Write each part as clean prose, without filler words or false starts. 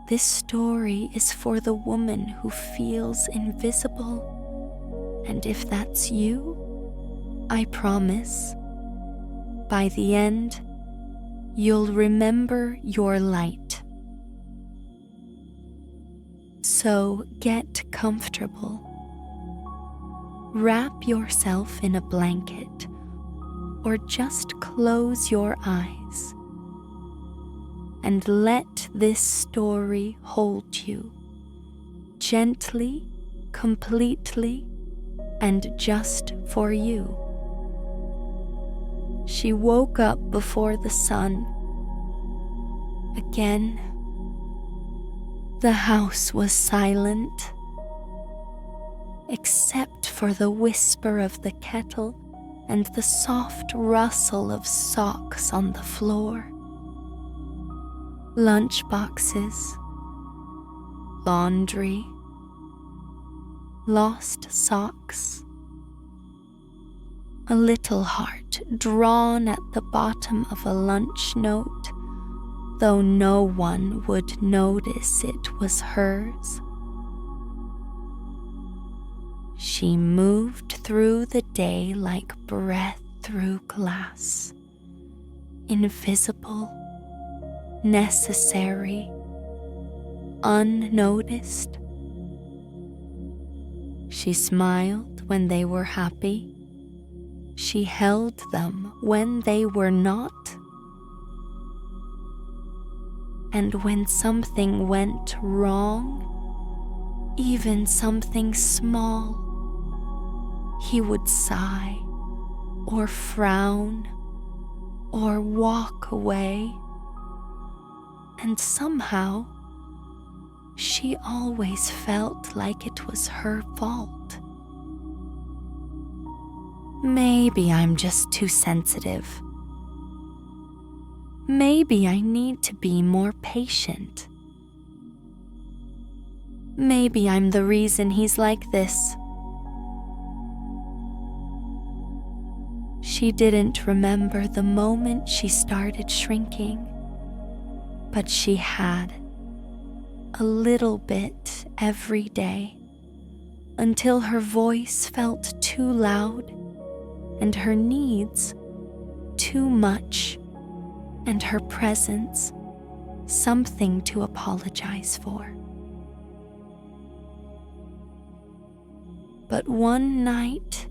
This story is for the woman who feels invisible, and if that's you, I promise, by the end, you'll remember your light. So get comfortable. Wrap yourself in a blanket or just close your eyes and let this story hold you gently, completely, and just for you. She woke up before the sun. Again, the house was silent, except for the whisper of the kettle and the soft rustle of socks on the floor. Lunchboxes, laundry, lost socks, a little heart drawn at the bottom of a lunch note, though no one would notice it was hers. She moved through the day like breath through glass, invisible, necessary, unnoticed. She smiled when they were happy. She held them when they were not. And when something went wrong, even something small, he would sigh or frown or walk away. And somehow, she always felt like it was her fault. Maybe I'm just too sensitive. Maybe I need to be more patient. Maybe I'm the reason he's like this. She didn't remember the moment she started shrinking, but she had, a little bit every day, until her voice felt too loud and her needs too much, and her presence something to apologize for. But one night,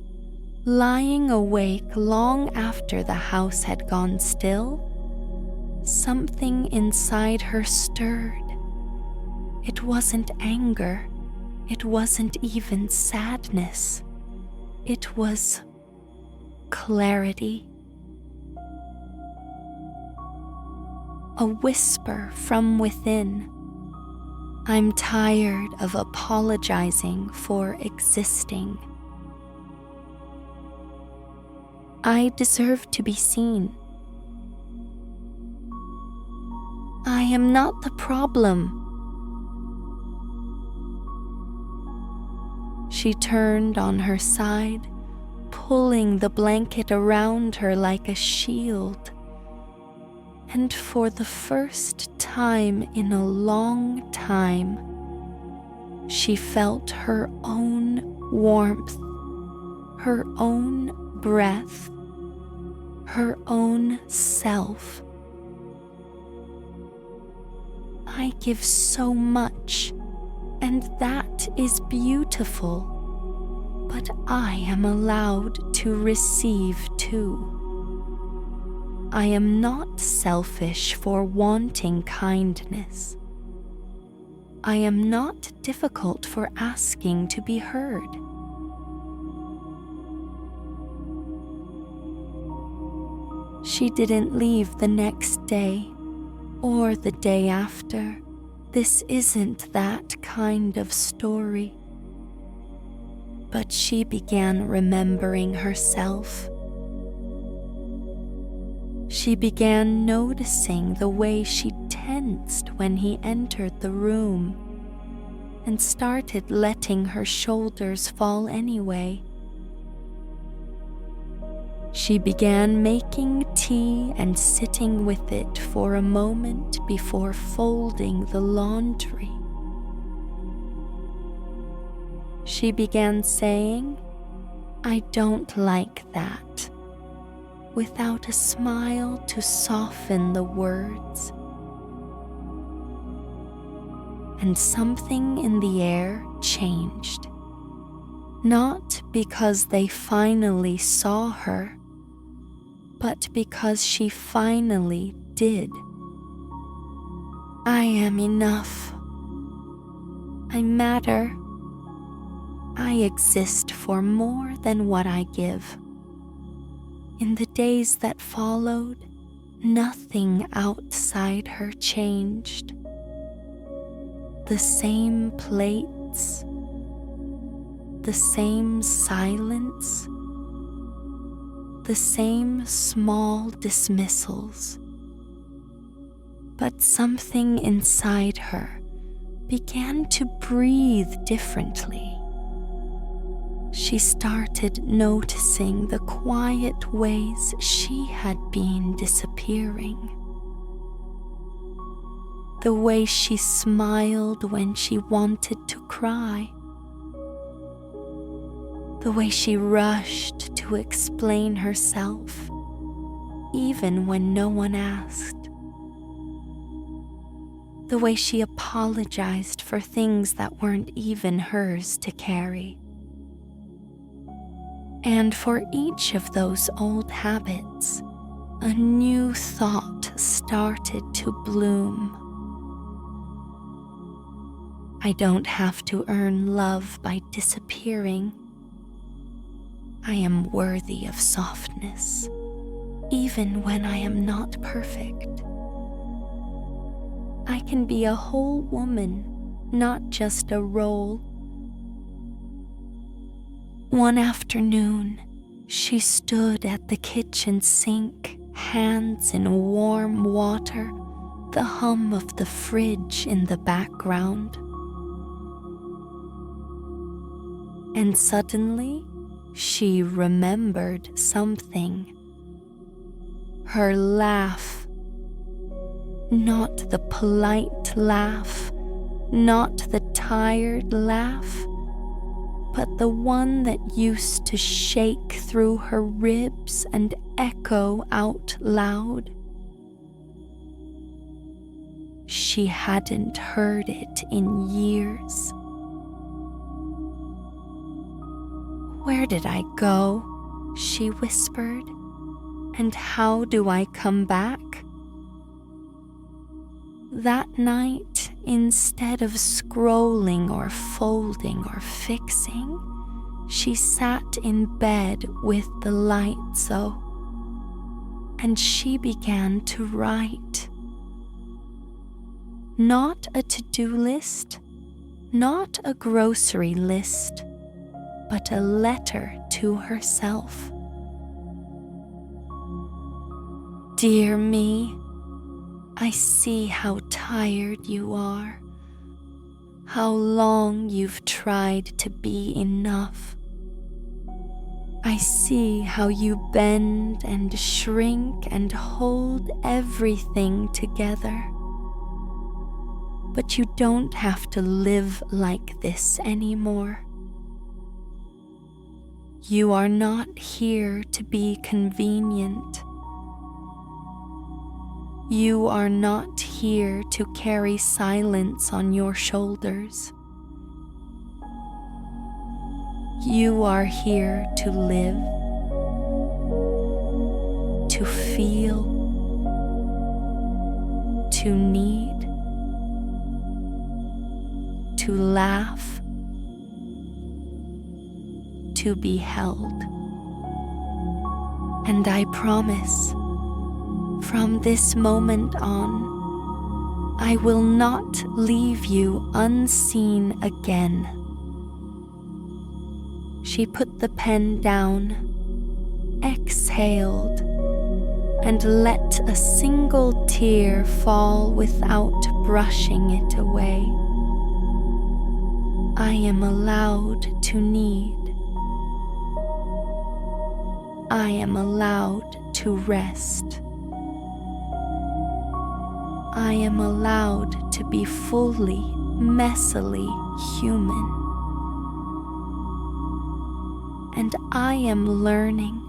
lying awake long after the house had gone still, something inside her stirred. It wasn't anger. It wasn't even sadness. It was clarity. A whisper from within. I'm tired of apologizing for existing. I deserve to be seen. I am not the problem. She turned on her side, pulling the blanket around her like a shield. And for the first time in a long time, she felt her own warmth, her own breath, her own self. I give so much, and that is beautiful, but I am allowed to receive too. I am not selfish for wanting kindness. I am not difficult for asking to be heard. She didn't leave the next day or the day after. This isn't that kind of story. But she began remembering herself. She began noticing the way she tensed when he entered the room and started letting her shoulders fall anyway. She began making tea and sitting with it for a moment before folding the laundry. She began saying, "I don't like that," without a smile to soften the words. And something in the air changed. Not because they finally saw her, but because she finally did. I am enough. I matter. I exist for more than what I give. In the days that followed, nothing outside her changed. The same plates, the same silence, the same small dismissals. But something inside her began to breathe differently. She started noticing the quiet ways she had been disappearing. The way she smiled when she wanted to cry. The way she rushed to explain herself, even when no one asked. The way she apologized for things that weren't even hers to carry. And for each of those old habits, a new thought started to bloom. I don't have to earn love by disappearing. I am worthy of softness, even when I am not perfect. I can be a whole woman, not just a role. One afternoon, she stood at the kitchen sink, hands in warm water, the hum of the fridge in the background. And suddenly, she remembered something. Her laugh. Not the polite laugh, not the tired laugh, but the one that used to shake through her ribs and echo out loud. She hadn't heard it in years. "Where did I go?" she whispered. "And how do I come back?" That night, instead of scrolling or folding or fixing, she sat in bed with the lights on, and she began to write. Not a to-do list, not a grocery list, but a letter to herself. Dear me, I see how tired you are, how long you've tried to be enough. I see how you bend and shrink and hold everything together. But you don't have to live like this anymore. You are not here to be convenient. You are not here to carry silence on your shoulders. You are here to live, to feel, to need, to laugh, to be held. And I promise, from this moment on, I will not leave you unseen again. She put the pen down, exhaled, and let a single tear fall without brushing it away. I am allowed to need. I am allowed to rest. I am allowed to be fully, messily human. And I am learning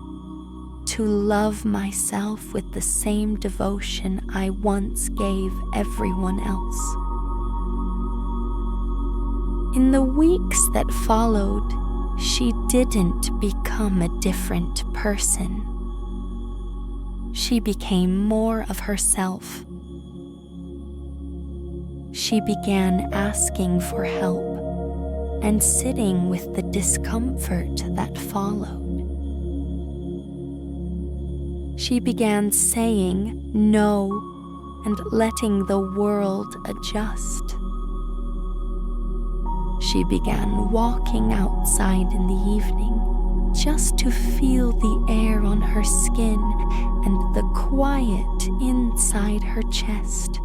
to love myself with the same devotion I once gave everyone else. In the weeks that followed, she didn't become a different person. She became more of herself. She began asking for help and sitting with the discomfort that followed. She began saying no and letting the world adjust. She began walking outside in the evening just to feel the air on her skin and the quiet inside her chest.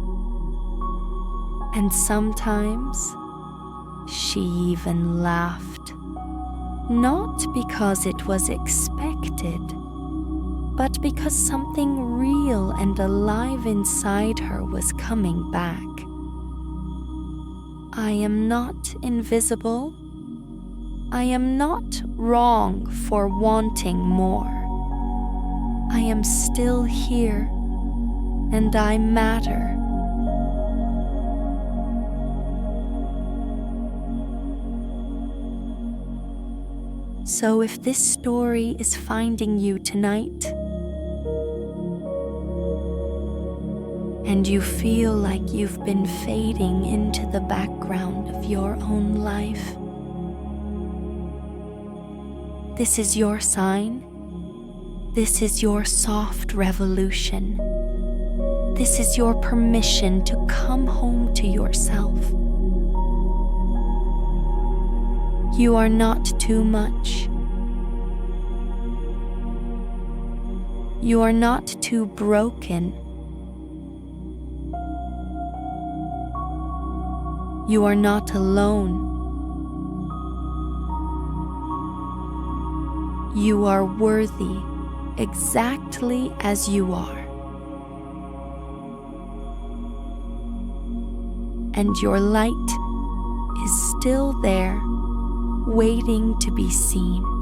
And sometimes she even laughed, not because it was expected, but because something real and alive inside her was coming back. I am not invisible. I am not wrong for wanting more. I am still here, and I matter. So if this story is finding you tonight, and you feel like you've been fading into the background of your own life, this is your sign. This is your soft revolution. This is your permission to come home to yourself. You are not too much. You are not too broken. You are not alone. You are worthy exactly as you are. And your light is still there, waiting to be seen.